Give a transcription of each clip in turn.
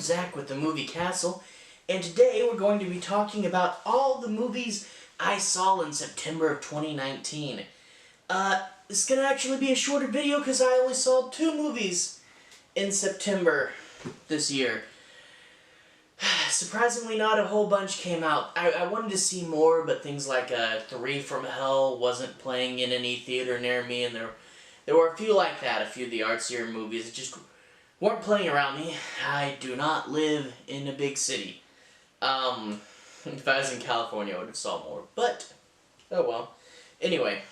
Zach with the Movie Castle, and today we're going to be talking about all the movies I saw in September of 2019. This is going to actually be a shorter video because I only saw 2 movies in September this year. Surprisingly, not a whole bunch came out. I wanted to see more, but things like 3 from Hell wasn't playing in any theater near me, and there were a few like that, a few of the artsier movies that just weren't playing around me. I do not live in a big city. If I was in California, I would have saw more, but oh well. Anyway,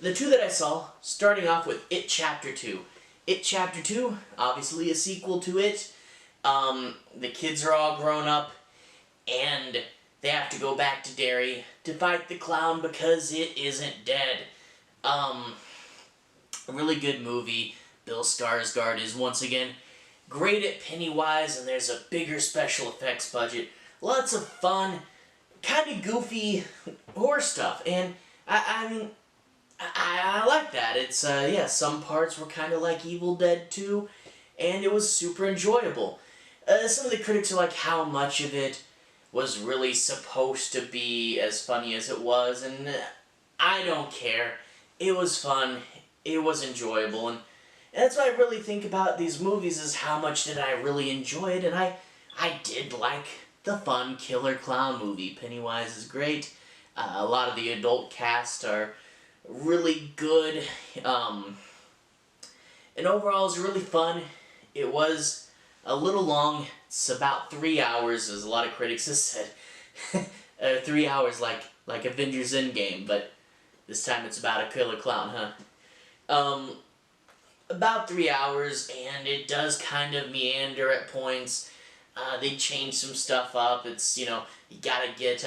the 2 that I saw, starting off with It Chapter 2. It Chapter 2, obviously a sequel to It. The kids are all grown up, and they have to go back to Derry to fight the clown because it isn't dead. A really good movie. Bill Skarsgård is once again great at Pennywise, and there's a bigger special effects budget. Lots of fun, kind of goofy horror stuff, and I like that. It's, yeah, some parts were kind of like Evil Dead 2, and it was super enjoyable. Some of the critics are like how much of it was really supposed to be as funny as it was, and I don't care. It was fun, it was enjoyable, and that's what I really think about these movies, is how much did I really enjoy it, and I did like the fun killer clown movie. Pennywise is great. A lot of the adult cast are really good, and overall it's really fun. It was a little long. It's about 3 hours, as a lot of critics have said. 3 hours like Avengers Endgame, but this time it's about a killer clown, huh? About 3 hours, and it does kind of meander at points. They change some stuff up. It's, you know, you gotta get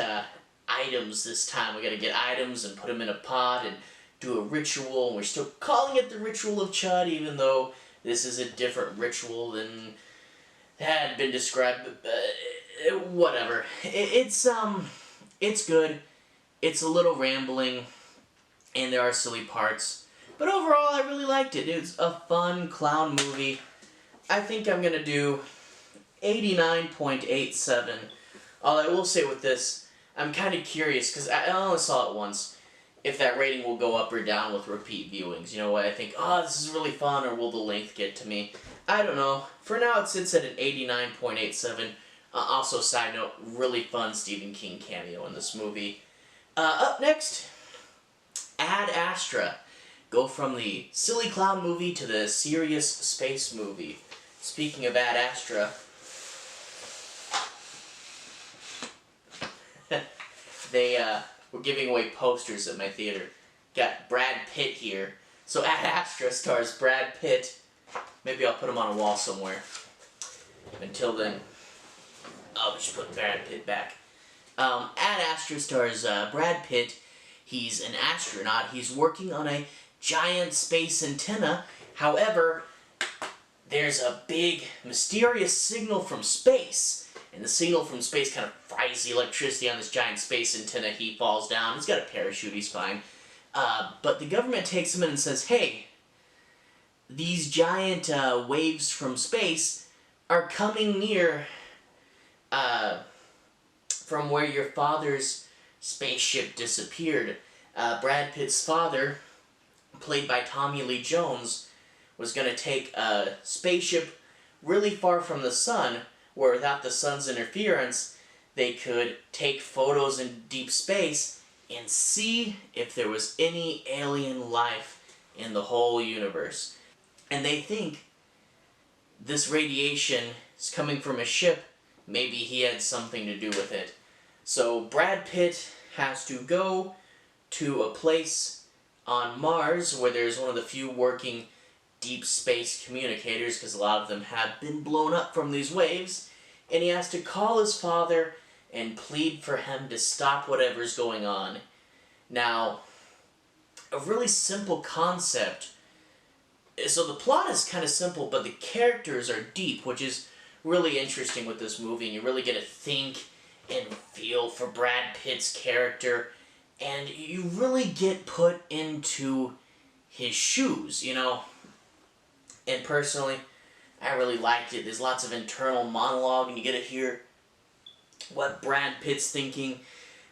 items this time. We gotta get items and put them in a pot and do a ritual, and we're still calling it the Ritual of Chud, even though this is a different ritual than had been described. Whatever. It's good. It's a little rambling, and there are silly parts. But overall, I really liked it. It's a fun clown movie. I think I'm going to do 89.87. All I will say with this, I'm kind of curious, because I only saw it once, if that rating will go up or down with repeat viewings. You know what, I think, oh, this is really fun, or will the length get to me? I don't know. For now, it sits at an 89.87. Also, side note, really fun Stephen King cameo in this movie. Up next, Ad Astra. Go from the silly clown movie to the serious space movie. Speaking of Ad Astra, they were giving away posters at my theater. Got Brad Pitt here. So Ad Astra stars Brad Pitt. Maybe I'll put him on a wall somewhere. Until then, I'll just put Brad Pitt back. Ad Astra stars Brad Pitt. He's an astronaut. He's working on a giant space antenna. However, there's a big mysterious signal from space, and the signal from space kind of fries the electricity on this giant space antenna. He falls down. He's got a parachute. He's fine. But the government takes him in and says, hey, these giant waves from space are coming near from where your father's spaceship disappeared. Brad Pitt's father, played by Tommy Lee Jones, was going to take a spaceship really far from the sun, where without the sun's interference, they could take photos in deep space and see if there was any alien life in the whole universe. And they think this radiation is coming from a ship. Maybe he had something to do with it. So Brad Pitt has to go to a place on Mars, where there's one of the few working deep space communicators, because a lot of them have been blown up from these waves, and he has to call his father and plead for him to stop whatever's going on. Now, a really simple concept. So the plot is kind of simple, but the characters are deep, which is really interesting with this movie, and you really get to think and feel for Brad Pitt's character, and you really get put into his shoes, you know. And personally, I really liked it. There's lots of internal monologue, and you get to hear what Brad Pitt's thinking.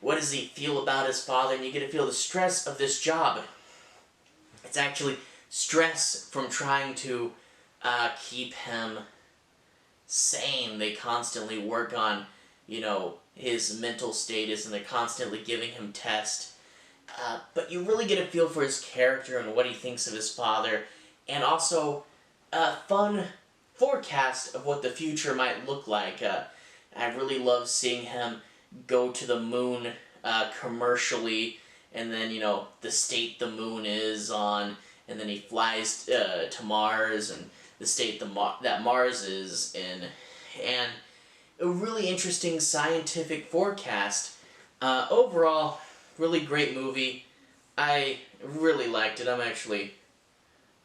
What does he feel about his father? And you get to feel the stress of this job. It's actually stress from trying to keep him sane. They constantly work on, his mental status, and they're constantly giving him tests. But you really get a feel for his character and what he thinks of his father, and also a fun forecast of what the future might look like. I really love seeing him go to the moon commercially, and then, the state the moon is on, and then he flies to Mars, and the state that Mars is in, and a really interesting scientific forecast. Overall, really great movie. I really liked it. I'm actually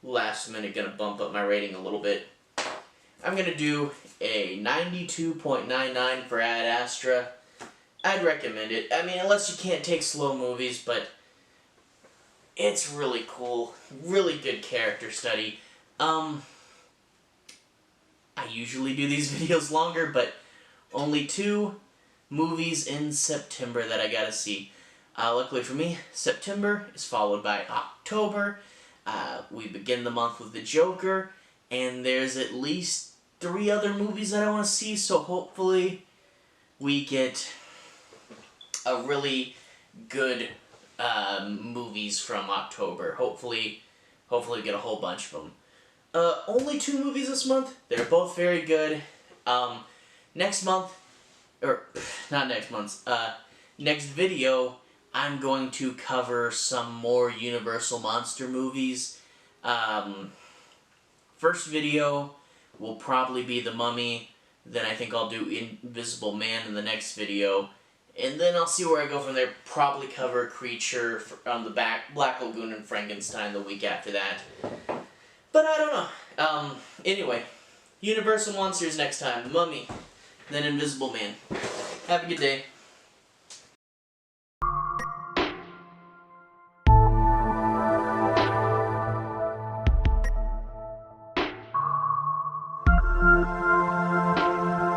last minute gonna bump up my rating a little bit. I'm gonna do a 92.99 for Ad Astra. I'd recommend it. I mean, unless you can't take slow movies, but it's really cool. Really good character study. I usually do these videos longer, but only 2 movies in September that I gotta see. Luckily for me, September is followed by October. We begin the month with The Joker, and there's at least 3 other movies that I want to see, so hopefully we get a really good movies from October. Hopefully we get a whole bunch of them. Only 2 movies this month. They're both very good. Next month, or not next month, next video, I'm going to cover some more Universal Monster movies. First video will probably be The Mummy. Then I think I'll do Invisible Man in the next video. And then I'll see where I go from there. Probably cover Creature on the Black Lagoon and Frankenstein the week after that. But I don't know. Anyway, Universal Monsters next time. The Mummy. Then Invisible Man. Have a good day.